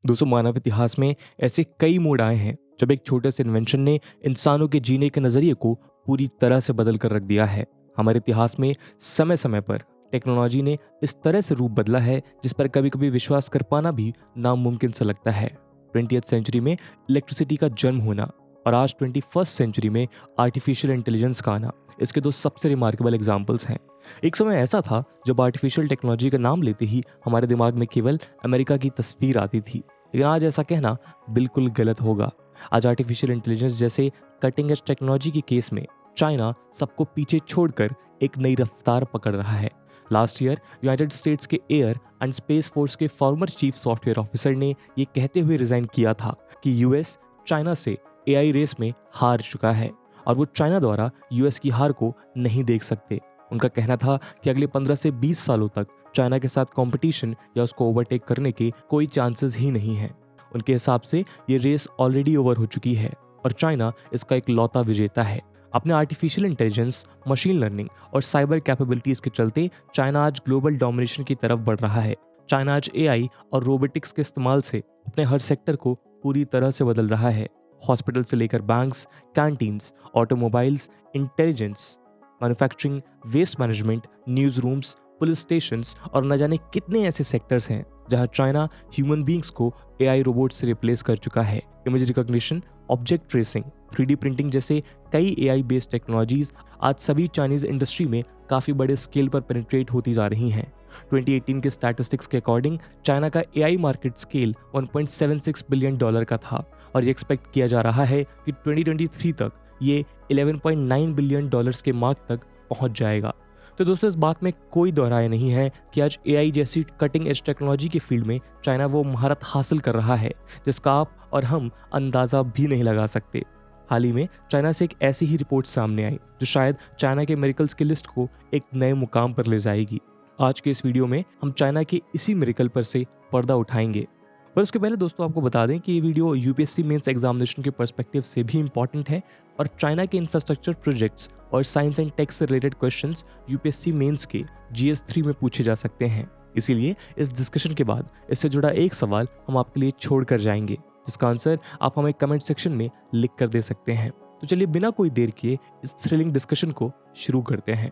दोस्तों, मानव इतिहास में ऐसे कई मोड़ आए हैं जब एक छोटे से इन्वेंशन ने इंसानों के जीने के नज़रिए को पूरी तरह से बदल कर रख दिया है। हमारे इतिहास में समय समय पर टेक्नोलॉजी ने इस तरह से रूप बदला है जिस पर कभी कभी विश्वास कर पाना भी नामुमकिन सा लगता है। 20th सेंचुरी में इलेक्ट्रिसिटी का जन्म होना और आज 21st सेंचुरी में आर्टिफिशियल इंटेलिजेंस का आना, इसके दो सबसे रिमार्केबल एग्जाम्पल्स हैं। एक समय ऐसा था जब आर्टिफिशियल टेक्नोलॉजी का नाम लेते ही हमारे दिमाग में केवल अमेरिका की तस्वीर आती थी, लेकिन आज ऐसा कहना बिल्कुल गलत होगा। आज आर्टिफिशियल इंटेलिजेंस जैसे कटिंग एज टेक्नोलॉजी के केस में चाइना सबको पीछे छोड़कर एक नई रफ्तार पकड़ रहा है। लास्ट ईयर यूनाइटेड स्टेट्स के एयर एंड स्पेस फोर्स के फॉर्मर चीफ सॉफ्टवेयर ऑफिसर ने ये कहते हुए रिजाइन किया था कि यूएस चाइना से एआई रेस में हार चुका है और वो चाइना द्वारा यूएस की हार को नहीं देख सकते। उनका कहना था कि अगले 15 से 20 सालों तक चाइना के साथ कंपटीशन या उसको ओवरटेक करने के कोई चांसेस ही नहीं है। उनके हिसाब से ये रेस ऑलरेडी ओवर हो चुकी है और चाइना इसका एक लौता विजेता है। अपने आर्टिफिशियल इंटेलिजेंस, मशीन लर्निंग और साइबर कैपेबिलिटीज के चलते चाइना आज ग्लोबल डोमिनेशन की तरफ बढ़ रहा है। चाइना आज एआई और रोबोटिक्स के इस्तेमाल से अपने हर सेक्टर को पूरी तरह से बदल रहा है। हॉस्पिटल से लेकर banks, canteens, automobiles, intelligence, manufacturing, waste management, news rooms, police stations और न जाने कितने ऐसे सेक्टर्स हैं जहां चाइना ह्यूमन बींग्स को एआई रोबोट से रिप्लेस कर चुका है। Image recognition, object tracing, 3D printing जैसे कई एआई बेस्ड टेक्नोलॉजीज आज सभी चाइनीज इंडस्ट्री में काफ़ी बड़े स्केल पर पेनिट्रेट होती जा रही हैं। 2018 के स्टैटिस्टिक्स के अकॉर्डिंग चाइना का एआई मार्केट स्केल $1.76 बिलियन का था और ये एक्सपेक्ट किया जा रहा है कि 2023 तक ये $11.9 बिलियन के मार्क तक पहुंच जाएगा। तो दोस्तों, इस बात में कोई दोहराए नहीं है कि आज एआई जैसी कटिंग एज टेक्नोलॉजी के फील्ड में चाइना वो महारत हासिल कर रहा है जिसका आप और हम अंदाज़ा भी नहीं लगा सकते। हाल ही में चाइना से एक ऐसी ही रिपोर्ट सामने आई जो शायद चाइना के मिरेकल्स की लिस्ट को एक नए मुकाम पर ले जाएगी। आज के इस वीडियो में हम चाइना के इसी मिरेकल पर से पर्दा उठाएंगे। पर उसके पहले दोस्तों, आपको बता दें कि ये वीडियो यूपीएससी मेंस एग्जामिनेशन के पर्सपेक्टिव से भी इंपॉर्टेंट है और चाइना के इंफ्रास्ट्रक्चर प्रोजेक्ट्स और साइंस एंड टेक से रिलेटेड क्वेश्चंस यूपीएससी मेंस के जीएस 3 में पूछे जा सकते हैं। इसीलिए इस डिस्कशन के बाद इससे जुड़ा एक सवाल हम आपके लिए छोड़ कर जाएंगे जिसका आंसर आप हमें कमेंट सेक्शन में लिख कर दे सकते हैं। तो चलिए बिना कोई देर किए इस थ्रिलिंग डिस्कशन को शुरू करते हैं।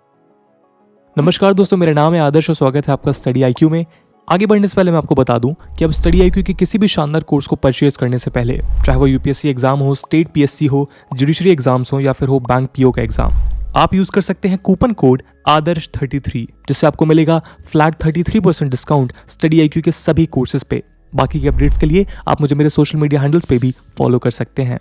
नमस्कार दोस्तों, मेरा नाम है आदर्श और स्वागत है आपका स्टडी आईक्यू में। आगे बढ़ने से पहले मैं आपको बता दूं कि अब स्टडी आईक्यू के किसी भी शानदार कोर्स को परचेज करने से पहले, चाहे वो यूपीएससी एग्जाम हो, स्टेट पीएससी हो, जुडिशरी एग्जाम्स हो या फिर हो बैंक पीओ का एग्जाम, आप यूज कर सकते हैं कूपन कोड आदर्श 33 जिससे आपको मिलेगा फ्लैट 33% डिस्काउंट स्टडी आईक्यू के सभी कोर्सेज पे। बाकी के अपडेट्स के लिए आप मुझे मेरे सोशल मीडिया हैंडल्स पे भी फॉलो कर सकते हैं।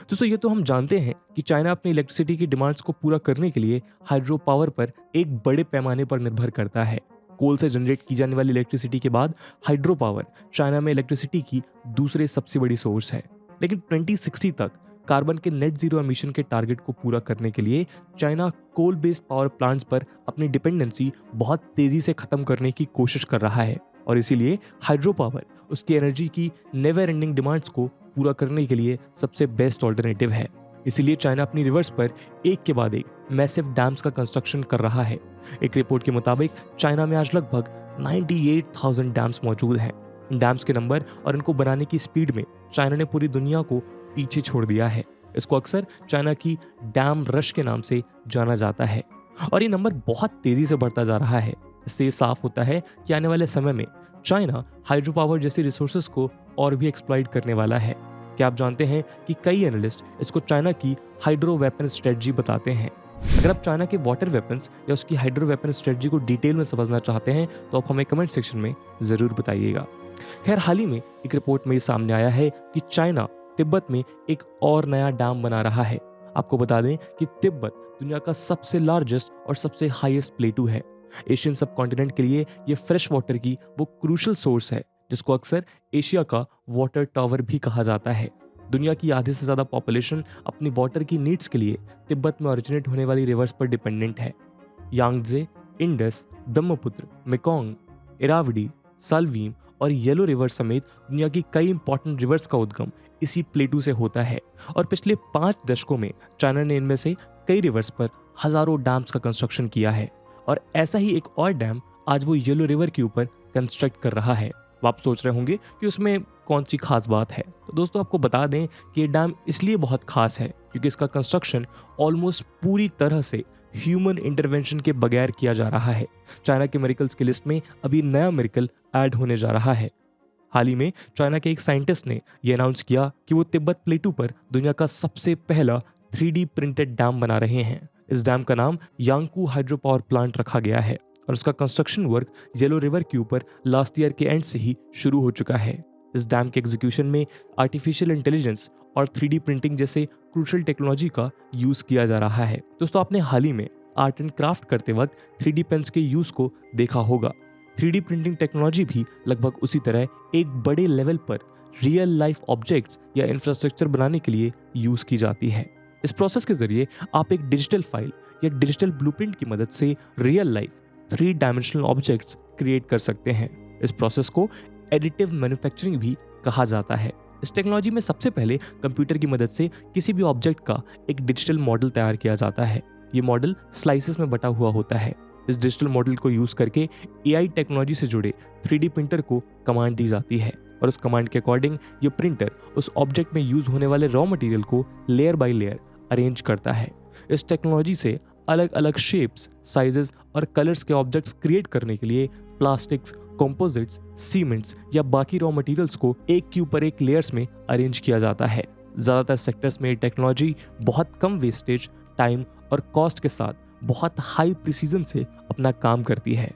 दोस्तों, ये तो हम जानते हैं कि चाइना अपनी इलेक्ट्रिसिटी की डिमांड्स को पूरा करने के लिए हाइड्रो पावर पर एक बड़े पैमाने पर निर्भर करता है। कोल से जनरेट की जाने वाली इलेक्ट्रिसिटी के बाद हाइड्रो पावर चाइना में इलेक्ट्रिसिटी की दूसरे सबसे बड़ी सोर्स है। लेकिन 2060 तक कार्बन के नेट जीरो एमिशन के टारगेट को पूरा करने के लिए China coal based power plants पर अपनी डिपेंडेंसी बहुत तेजी से खत्म करने की कोशिश कर रहा है और इसीलिए हाइड्रो पावर उसकी एनर्जी की नेवर एंडिंग डिमांड्स को पूरा करने के लिए सबसे बेस्ट ऑल्टरनेटिव है। इसीलिए चाइना अपनी रिवर्स पर एक के बाद एक मैसिव डैम्स का कंस्ट्रक्शन कर रहा है। एक रिपोर्ट के मुताबिक चाइना में आज लगभग 98,000 डैम्स मौजूद हैं। इन डैम्स के नंबर और इनको बनाने की स्पीड में चाइना ने पूरी दुनिया को पीछे छोड़ दिया है। इसको अक्सर चाइना की डैम रश के नाम से जाना जाता है और ये नंबर बहुत तेजी से बढ़ता जा रहा है। इससे साफ होता है कि आने वाले समय में चाइना हाइड्रो पावर जैसी रिसोर्सेज को और भी एक्सप्लॉइट करने वाला है। क्या आप जानते हैं कि कई एनालिस्ट इसको चाइना की हाइड्रो वेपन स्ट्रेटजी बताते हैं। अगर आप चाइना के वाटर वेपन्स या उसकी हाइड्रो वेपन स्ट्रेटजी को डिटेल में समझना चाहते हैं तो आप हमें कमेंट सेक्शन में जरूर बताइएगा। खैर, हाल ही में एक रिपोर्ट में सामने आया है कि चाइना तिब्बत में एक और नया डैम बना रहा है। आपको बता दें कि तिब्बत दुनिया का सबसे लार्जेस्ट और सबसे हाईएस्ट प्लेटू है। एशियन सब कॉन्टिनेंट के लिए ये फ्रेश वाटर की वो क्रूशल सोर्स है जिसको अक्सर एशिया का वाटर टावर भी कहा जाता है। दुनिया की आधे से ज्यादा पॉपुलेशन अपनी वाटर की नीड्स के लिए तिब्बत में ओरिजिनेट होने वाली रिवर्स पर डिपेंडेंट है। Yangtze, Indus, Brahmaputra, Mekong, Irrawaddy, Salween और येलो रिवर समेत दुनिया की कई इंपॉर्टेंट रिवर्स का उद्गम इसी प्लेटू से होता है और पिछले 5 दशकों में चाइना ने इनमें से कई रिवर्स पर हजारों डैम्स का कंस्ट्रक्शन किया है और ऐसा ही एक और डैम आज वो येलो रिवर के ऊपर कंस्ट्रक्ट कर रहा है। अब आप सोच रहे होंगे कि उसमें कौन सी खास बात है। तो दोस्तों आपको बता दें कि ये डैम इसलिए बहुत खास है क्योंकि इसका कंस्ट्रक्शन ऑलमोस्ट पूरी तरह से ह्यूमन इंटरवेंशन के बगैर किया जा रहा है। चाइना के मेरिकल्स की लिस्ट में अभी नया मेरिकल ऐड होने जा रहा है। हाल ही में चाइना के एक साइंटिस्ट ने यह अनाउंस किया कि वो तिब्बत प्लेटू पर दुनिया का सबसे पहला 3D प्रिंटेड डैम बना रहे हैं। इस डैम का नाम यांगकू हाइड्रो पावर प्लांट रखा गया है और उसका कंस्ट्रक्शन वर्क येलो रिवर के ऊपर लास्ट ईयर के एंड से ही शुरू हो चुका है। इस डैम के एग्जीक्यूशन में आर्टिफिशियल इंटेलिजेंस और 3D प्रिंटिंग जैसे क्रूशल टेक्नोलॉजी का यूज किया जा रहा है। दोस्तों आपने हाल ही में आर्ट एंड क्राफ्ट करते वक्त 3D पेन्स के यूज को देखा होगा। 3D प्रिंटिंग टेक्नोलॉजी भी लगभग उसी तरह एक बड़े लेवल पर रियल लाइफ ऑब्जेक्ट्स या इंफ्रास्ट्रक्चर बनाने के लिए यूज की जाती है। इस प्रोसेस के जरिए आप एक डिजिटल फाइल या डिजिटल ब्लूप्रिंट की मदद से real life 3 dimensional objects create कर सकते हैं। इस प्रोसेस को एडिटिव मैन्युफैक्चरिंग भी कहा जाता है। इस टेक्नोलॉजी में सबसे पहले कंप्यूटर की मदद से किसी भी ऑब्जेक्ट का एक डिजिटल मॉडल तैयार किया जाता है। ये मॉडल स्लाइसेस में बटा हुआ होता है। इस डिजिटल मॉडल को यूज करके AI टेक्नोलॉजी से जुड़े 3D प्रिंटर को कमांड दी जाती है और उस कमांड के अकॉर्डिंग ये प्रिंटर उस ऑब्जेक्ट में यूज होने वाले रॉ मटेरियल को लेयर बाय लेयर अरेंज करता है। इस टेक्नोलॉजी से अलग अलग शेप्स, साइजेस और कलर्स के ऑब्जेक्ट्स क्रिएट करने के लिए प्लास्टिक्स, कंपोजिट्स, सीमेंट्स या बाकी रॉ मटेरियल्स को एक के ऊपर एक लेयर्स में अरेंज किया जाता है। ज़्यादातर सेक्टर्स में ये टेक्नोलॉजी बहुत कम वेस्टेज, टाइम और कॉस्ट के साथ बहुत हाई प्रिसीजन से अपना काम करती है।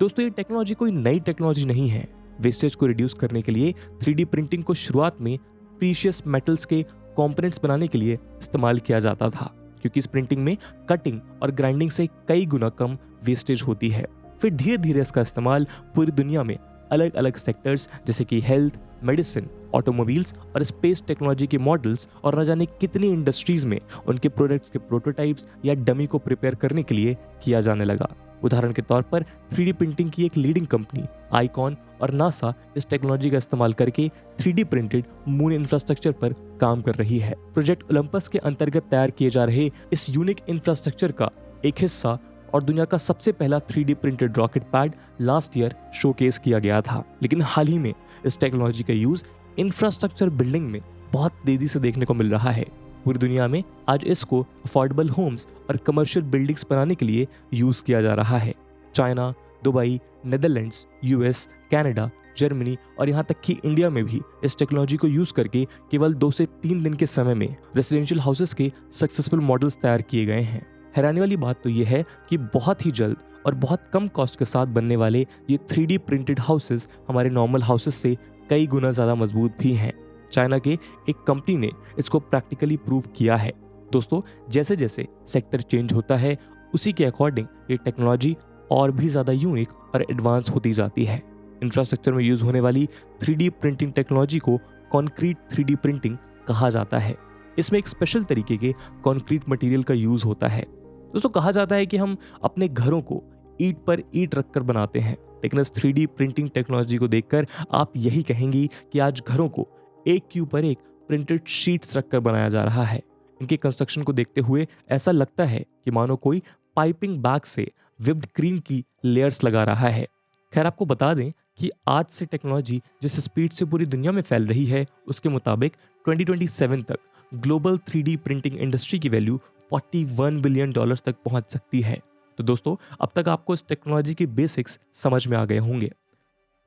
दोस्तों ये टेक्नोलॉजी कोई नई टेक्नोलॉजी नहीं है। वेस्टेज को रिड्यूस करने के लिए 3D प्रिंटिंग को शुरुआत में प्रीशियस मेटल्स के कंपोनेंट्स बनाने के लिए इस्तेमाल किया जाता था, क्योंकि इस प्रिंटिंग में कटिंग और ग्राइंडिंग से कई गुना कम वेस्टेज होती है। फिर धीरे धीरे इसका इस्तेमाल पूरी दुनिया में अलग अलग सेक्टर्स जैसे कि हेल्थ, मेडिसिन, ऑटोमोबाइल्स और स्पेस टेक्नोलॉजी के मॉडल्स और न जाने कितनी इंडस्ट्रीज में उनके प्रोडक्ट्स के प्रोटोटाइप्स या डमी को प्रिपेयर करने के लिए किया जाने लगा। उदाहरण के तौर पर 3D प्रिंटिंग की एक लीडिंग कंपनी आईकॉन और नासा इस टेक्नोलॉजी का इस्तेमाल करके 3D प्रिंटेड मून इंफ्रास्ट्रक्चर पर काम कर रही है। प्रोजेक्ट ओलंपस के अंतर्गत तैयार किए जा रहे इस यूनिक इंफ्रास्ट्रक्चर का एक हिस्सा और दुनिया का सबसे पहला 3D printed rocket pad last year showcase किया गया था। लेकिन हाल ही में इस टेक्नोलॉजी का यूज इंफ्रास्ट्रक्चर बिल्डिंग में बहुत तेजी से देखने को मिल रहा है। पूरी दुनिया में आज इसको अफोर्डेबल होम्स और कमर्शियल बिल्डिंग्स बनाने के लिए यूज किया जा रहा है। China, Dubai, Netherlands, US, Canada, Germany और यहाँ तक कि इंडिया में भी इस टेक्नोलॉजी को यूज करके केवल 2 से 3 दिन के समय में रेसिडेंशियल हाउसेस के सक्सेसफुल मॉडल्स तैयार किए गए हैं। हैरानी वाली बात तो ये है कि बहुत ही जल्द और बहुत कम कॉस्ट के साथ बनने वाले ये 3D प्रिंटेड हाउसेस हमारे नॉर्मल हाउसेस से कई गुना ज़्यादा मजबूत भी हैं। चाइना के एक कंपनी ने इसको प्रैक्टिकली प्रूव किया है। दोस्तों जैसे जैसे सेक्टर चेंज होता है उसी के अकॉर्डिंग ये टेक्नोलॉजी और भी ज़्यादा यूनिक और एडवांस होती जाती है। इंफ्रास्ट्रक्चर में यूज़ होने वाली 3D प्रिंटिंग टेक्नोलॉजी को कॉन्क्रीट 3D प्रिंटिंग कहा जाता है। इसमें एक स्पेशल तरीके के कॉन्क्रीट मटेरियल का यूज़ होता है। दोस्तों कहा जाता है कि हम अपने घरों को ईंट पर ईंट रखकर बनाते हैं, लेकिन इस 3D प्रिंटिंग टेक्नोलॉजी को देखकर आप यही कहेंगी कि आज घरों को एक के ऊपर एक प्रिंटेड शीट्स रखकर बनाया जा रहा है। इनके कंस्ट्रक्शन को देखते हुए ऐसा लगता है कि मानो कोई पाइपिंग बैग से विप्ड क्रीम की लेयर्स लगा रहा है। खैर आपको बता दें कि आज से टेक्नोलॉजी जिस स्पीड से पूरी दुनिया में फैल रही है उसके मुताबिक 2027 तक ग्लोबल 3D प्रिंटिंग इंडस्ट्री की वैल्यू $41 बिलियन तक पहुंच सकती है। तो दोस्तों अब तक आपको इस टेक्नोलॉजी के बेसिक्स समझ में आ गए होंगे।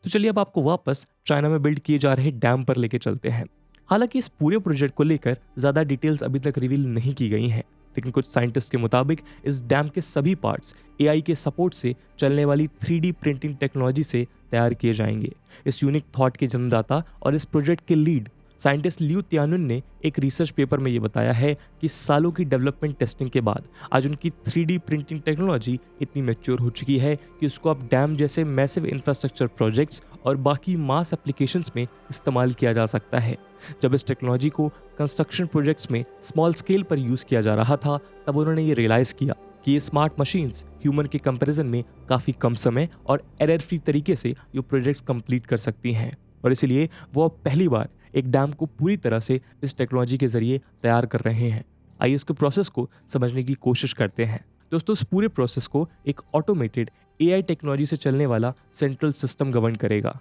तो चलिए अब आपको वापस चाइना में बिल्ड किए जा रहे डैम पर लेके चलते हैं। हालांकि इस पूरे प्रोजेक्ट को लेकर ज़्यादा डिटेल्स अभी तक रिवील नहीं की गई हैं, लेकिन कुछ साइंटिस्ट के मुताबिक इस डैम के सभी पार्ट्स AI के सपोर्ट से चलने वाली 3D प्रिंटिंग टेक्नोलॉजी से तैयार किए जाएंगे। इस यूनिक थॉट के जन्मदाता और इस प्रोजेक्ट के लीड साइंटिस्ट लियू तियानुन ने एक रिसर्च पेपर में ये बताया है कि सालों की डेवलपमेंट टेस्टिंग के बाद आज उनकी 3D प्रिंटिंग टेक्नोलॉजी इतनी मैच्योर हो चुकी है कि उसको अब डैम जैसे मैसिव इंफ्रास्ट्रक्चर प्रोजेक्ट्स और बाकी मास एप्लीकेशंस में इस्तेमाल किया जा सकता है। जब इस टेक्नोलॉजी को कंस्ट्रक्शन प्रोजेक्ट्स में स्मॉल स्केल पर यूज़ किया जा रहा था तब उन्होंने ये रियलाइज़ किया कि ये स्मार्ट मशीन्स ह्यूमन के कंपैरिजन में काफ़ी कम समय और एरर फ्री तरीके से ये प्रोजेक्ट्स कंप्लीट कर सकती हैं, और इसलिए वो अब पहली बार एक डैम को पूरी तरह से इस टेक्नोलॉजी के जरिए तैयार कर रहे हैं। आइए इसके प्रोसेस को समझने की कोशिश करते हैं। दोस्तों इस पूरे प्रोसेस को एक ऑटोमेटेड एआई टेक्नोलॉजी से चलने वाला सेंट्रल सिस्टम गवर्न करेगा।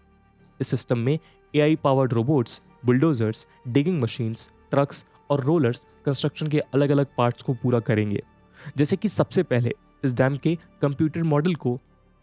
इस सिस्टम में AI powered robots, bulldozers, digging machines, trucks और रोलर्स कंस्ट्रक्शन के अलग अलग पार्ट्स को पूरा करेंगे। जैसे कि सबसे पहले इस डैम के कंप्यूटर मॉडल को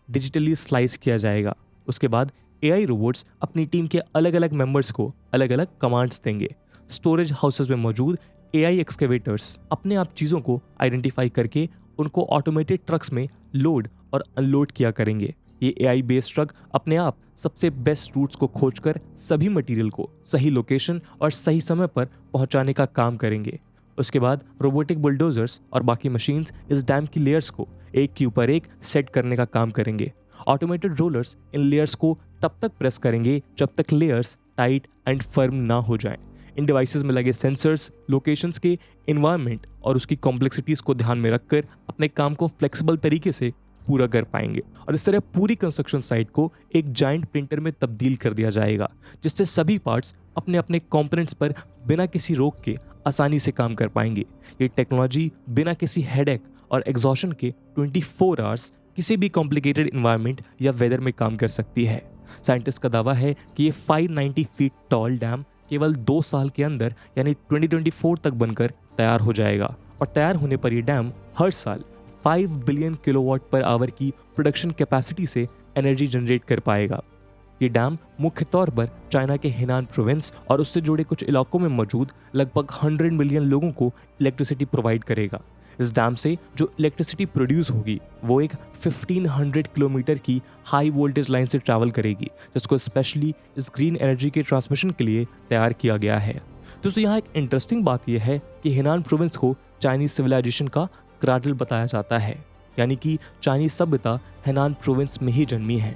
डिजिटली स्लाइस किया जाएगा। उसके बाद एआई रोबोट्स अपनी टीम के अलग अलग मेंबर्स को अलग अलग कमांड्स देंगे। स्टोरेज हाउसेस में मौजूद एआई एक्सकेवेटर्स अपने आप चीज़ों को आइडेंटिफाई करके उनको ऑटोमेटेड ट्रक्स में लोड और अनलोड किया करेंगे। ये एआई बेस्ड ट्रक अपने आप सबसे बेस्ट रूट्स को खोजकर सभी मटेरियल को सही लोकेशन और सही समय पर पहुंचाने का काम करेंगे। उसके बाद रोबोटिक बुलडोजर्स और बाकी मशीन्स इस डैम की लेयर्स को एक के ऊपर एक सेट करने का काम करेंगे। ऑटोमेटेड रोलर्स इन लेयर्स को तब तक प्रेस करेंगे जब तक लेयर्स टाइट एंड फर्म ना हो जाएं। इन डिवाइसेस में लगे सेंसर्स लोकेशंस के एनवायरनमेंट और उसकी कॉम्प्लेक्सिटीज़ को ध्यान में रखकर अपने काम को फ्लेक्सिबल तरीके से पूरा कर पाएंगे। और इस तरह पूरी कंस्ट्रक्शन साइट को एक जाइंट प्रिंटर में तब्दील कर दिया जाएगा, जिससे सभी पार्ट्स अपने अपने कंपोनेंट्स पर बिना किसी रोक के आसानी से काम कर पाएंगे। ये टेक्नोलॉजी बिना किसी हेडेक और एग्जॉशन के 24 आवर्स किसी भी कॉम्प्लिकेटेड इन्वायरमेंट या वेदर में काम कर सकती है। साइंटिस्ट का दावा है कि ये 590 फीट टॉल डैम केवल 2 साल के अंदर यानी 2024 तक बनकर तैयार हो जाएगा। और तैयार होने पर यह डैम हर साल 5 बिलियन किलोवाट पर आवर की प्रोडक्शन कैपेसिटी से एनर्जी जनरेट कर पाएगा। ये डैम मुख्य तौर पर चाइना के हेनान प्रोविंस और उससे जुड़े कुछ इलाकों में मौजूद लगभग 100 मिलियन लोगों को इलेक्ट्रिसिटी प्रोवाइड करेगा। इस डैम से जो इलेक्ट्रिसिटी प्रोड्यूस होगी वो एक 1500 किलोमीटर की हाई वोल्टेज लाइन से ट्रैवल करेगी, जिसको स्पेशली इस ग्रीन एनर्जी के ट्रांसमिशन के लिए तैयार किया गया है। दोस्तों यहाँ एक इंटरेस्टिंग बात यह है कि हेनान प्रोविंस को चाइनीज सिविलाइजेशन का क्रैडल बताया जाता है, यानी कि चाइनीज सभ्यता हेनान प्रोविंस में ही जन्मी है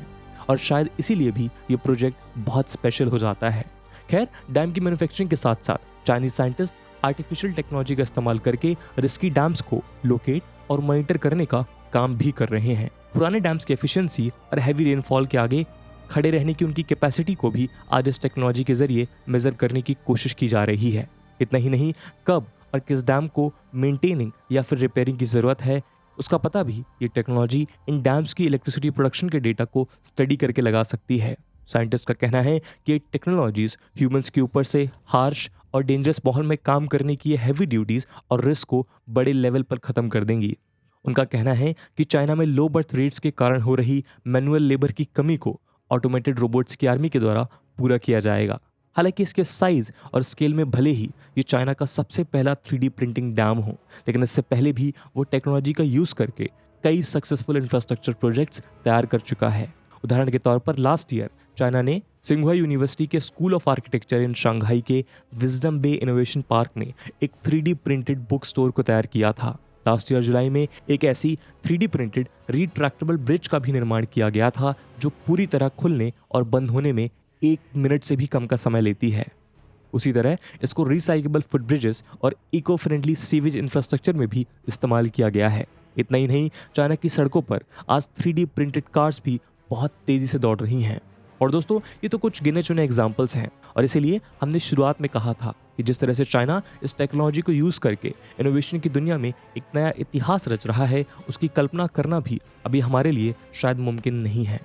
और शायद इसीलिए भी ये प्रोजेक्ट बहुत स्पेशल हो जाता है। खैर, डैम की मैन्युफैक्चरिंग के साथ साथ चाइनीज साइंटिस्ट आर्टिफिशियल टेक्नोलॉजी का इस्तेमाल करके रिस्की डैम्स को लोकेट और मॉनिटर करने का काम भी कर रहे हैं। पुराने डैम्स की एफिशिएंसी और हैवी रेनफॉल के आगे खड़े रहने की उनकी कैपेसिटी को भी आज इस टेक्नोलॉजी के जरिए मेजर करने की कोशिश की जा रही है। इतना ही नहीं, कब और किस डैम को मेंटेनिंग या फिर रिपेयरिंग की ज़रूरत है उसका पता भी ये टेक्नोलॉजी इन डैम्स की इलेक्ट्रिसिटी प्रोडक्शन के डेटा को स्टडी करके लगा सकती है। साइंटिस्ट का कहना है कि ये टेक्नोलॉजीज ह्यूमंस के ऊपर से हार्श और डेंजरस माहौल में काम करने की हैवी ड्यूटीज़ और रिस्क को बड़े लेवल पर ख़त्म कर देंगी। उनका कहना है कि चाइना में लो बर्थ रेट्स के कारण हो रही मैनुअल लेबर की कमी को ऑटोमेटेड रोबोट्स की आर्मी के द्वारा पूरा किया जाएगा। हालांकि इसके साइज और स्केल में भले ही ये चाइना का सबसे पहला 3D प्रिंटिंग डैम हो, लेकिन इससे पहले भी वो टेक्नोलॉजी का यूज़ करके कई सक्सेसफुल इंफ्रास्ट्रक्चर प्रोजेक्ट्स तैयार कर चुका है। उदाहरण के तौर पर लास्ट ईयर चाइना ने सिंघुआ यूनिवर्सिटी के school of architecture in Shanghai के विजडम बे इनोवेशन पार्क में एक 3D प्रिंटेड बुक स्टोर को तैयार किया था। लास्ट ईयर जुलाई में एक ऐसी 3D प्रिंटेड रिट्रैक्टेबल ब्रिज का भी निर्माण किया गया था जो पूरी तरह खुलने और बंद होने में 1 मिनट से भी कम का समय लेती है। उसी तरह इसको रिसाइकेबल फुट ब्रिजेस और इको फ्रेंडली सीवेज इंफ्रास्ट्रक्चर में भी इस्तेमाल किया गया है। इतना ही नहीं, चाइना की सड़कों पर आज 3D प्रिंटेड कार्स भी बहुत तेज़ी से दौड़ रही हैं। और दोस्तों, ये तो कुछ गिने चुने एग्जाम्पल्स हैं और इसीलिए हमने शुरुआत में कहा था कि जिस तरह से चाइना इस टेक्नोलॉजी को यूज़ करके इनोवेशन की दुनिया में एक नया इतिहास रच रहा है, उसकी कल्पना करना भी अभी हमारे लिए शायद मुमकिन नहीं है।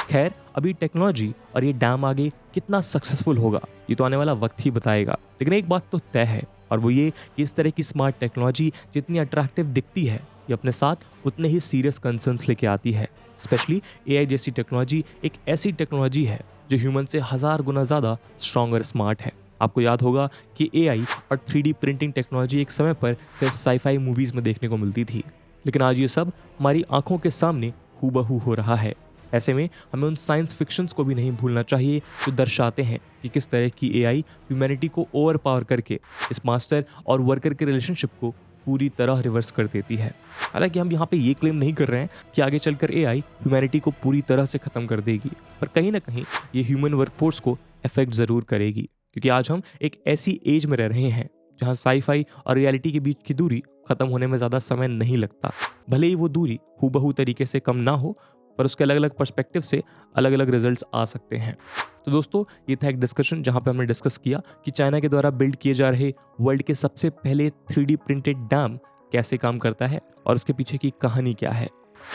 खैर, अभी टेक्नोलॉजी और ये डैम आगे कितना सक्सेसफुल होगा ये तो आने वाला वक्त ही बताएगा, लेकिन एक बात तो तय है और वो ये कि इस तरह की स्मार्ट टेक्नोलॉजी जितनी अट्रैक्टिव दिखती है ये अपने साथ उतने ही सीरियस कंसर्न्स लेके आती है। स्पेशली एआई जैसी टेक्नोलॉजी एक ऐसी टेक्नोलॉजी है जो ह्यूमन से 1000 गुना ज़्यादा स्ट्रॉन्ग और स्मार्ट है। आपको याद होगा कि एआई और 3D प्रिंटिंग टेक्नोलॉजी एक समय पर सिर्फ साईफाई मूवीज़ में देखने को मिलती थी, लेकिन आज ये सब हमारी आंखों के सामने हूबहू हो रहा है। ऐसे में हमें उन साइंस फिक्शंस को भी नहीं भूलना चाहिए जो दर्शाते हैं कि किस तरह की एआई ह्यूमैनिटी को ओवर पावर करके इस मास्टर और वर्कर के रिलेशनशिप को पूरी तरह रिवर्स कर देती है। हालांकि हम यहाँ पे ये क्लेम नहीं कर रहे हैं कि आगे चलकर एआई ह्यूमैनिटी को पूरी तरह से ख़त्म कर देगी, पर कहीं ना कहीं ये ह्यूमन वर्कफोर्स को अफेक्ट ज़रूर करेगी, क्योंकि आज हम एक ऐसी एज में रह रहे हैं जहाँ साईफाई और रियलिटी के बीच की दूरी ख़त्म होने में ज़्यादा समय नहीं लगता। भले ही वो दूरी हूबहू तरीके से कम ना हो, पर उसके अलग अलग पर्सपेक्टिव से अलग अलग रिजल्ट्स आ सकते हैं। तो दोस्तों, ये था एक डिस्कशन जहां पे हमने डिस्कस किया कि चाइना के द्वारा बिल्ड किए जा रहे वर्ल्ड के सबसे पहले 3D प्रिंटेड डैम कैसे काम करता है और उसके पीछे की कहानी क्या है।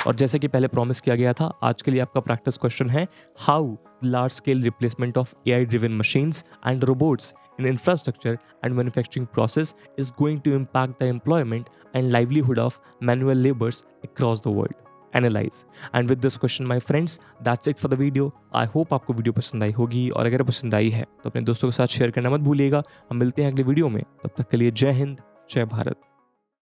और जैसे कि पहले प्रॉमिस किया गया था, आज के लिए आपका प्रैक्टिस क्वेश्चन है, how large scale replacement of AI driven machines and robots in infrastructure and manufacturing process is going to impact the employment and livelihood of manual laborers across the world. Analyze. And with this question, my friends, that's it for the video. I hope आपको video पसंद आई होगी, और अगर पसंद आई है तो अपने दोस्तों के साथ शेयर करना मत भूलिएगा। हम मिलते हैं अगले वीडियो में, तब तक के लिए जय हिंद, जय भारत।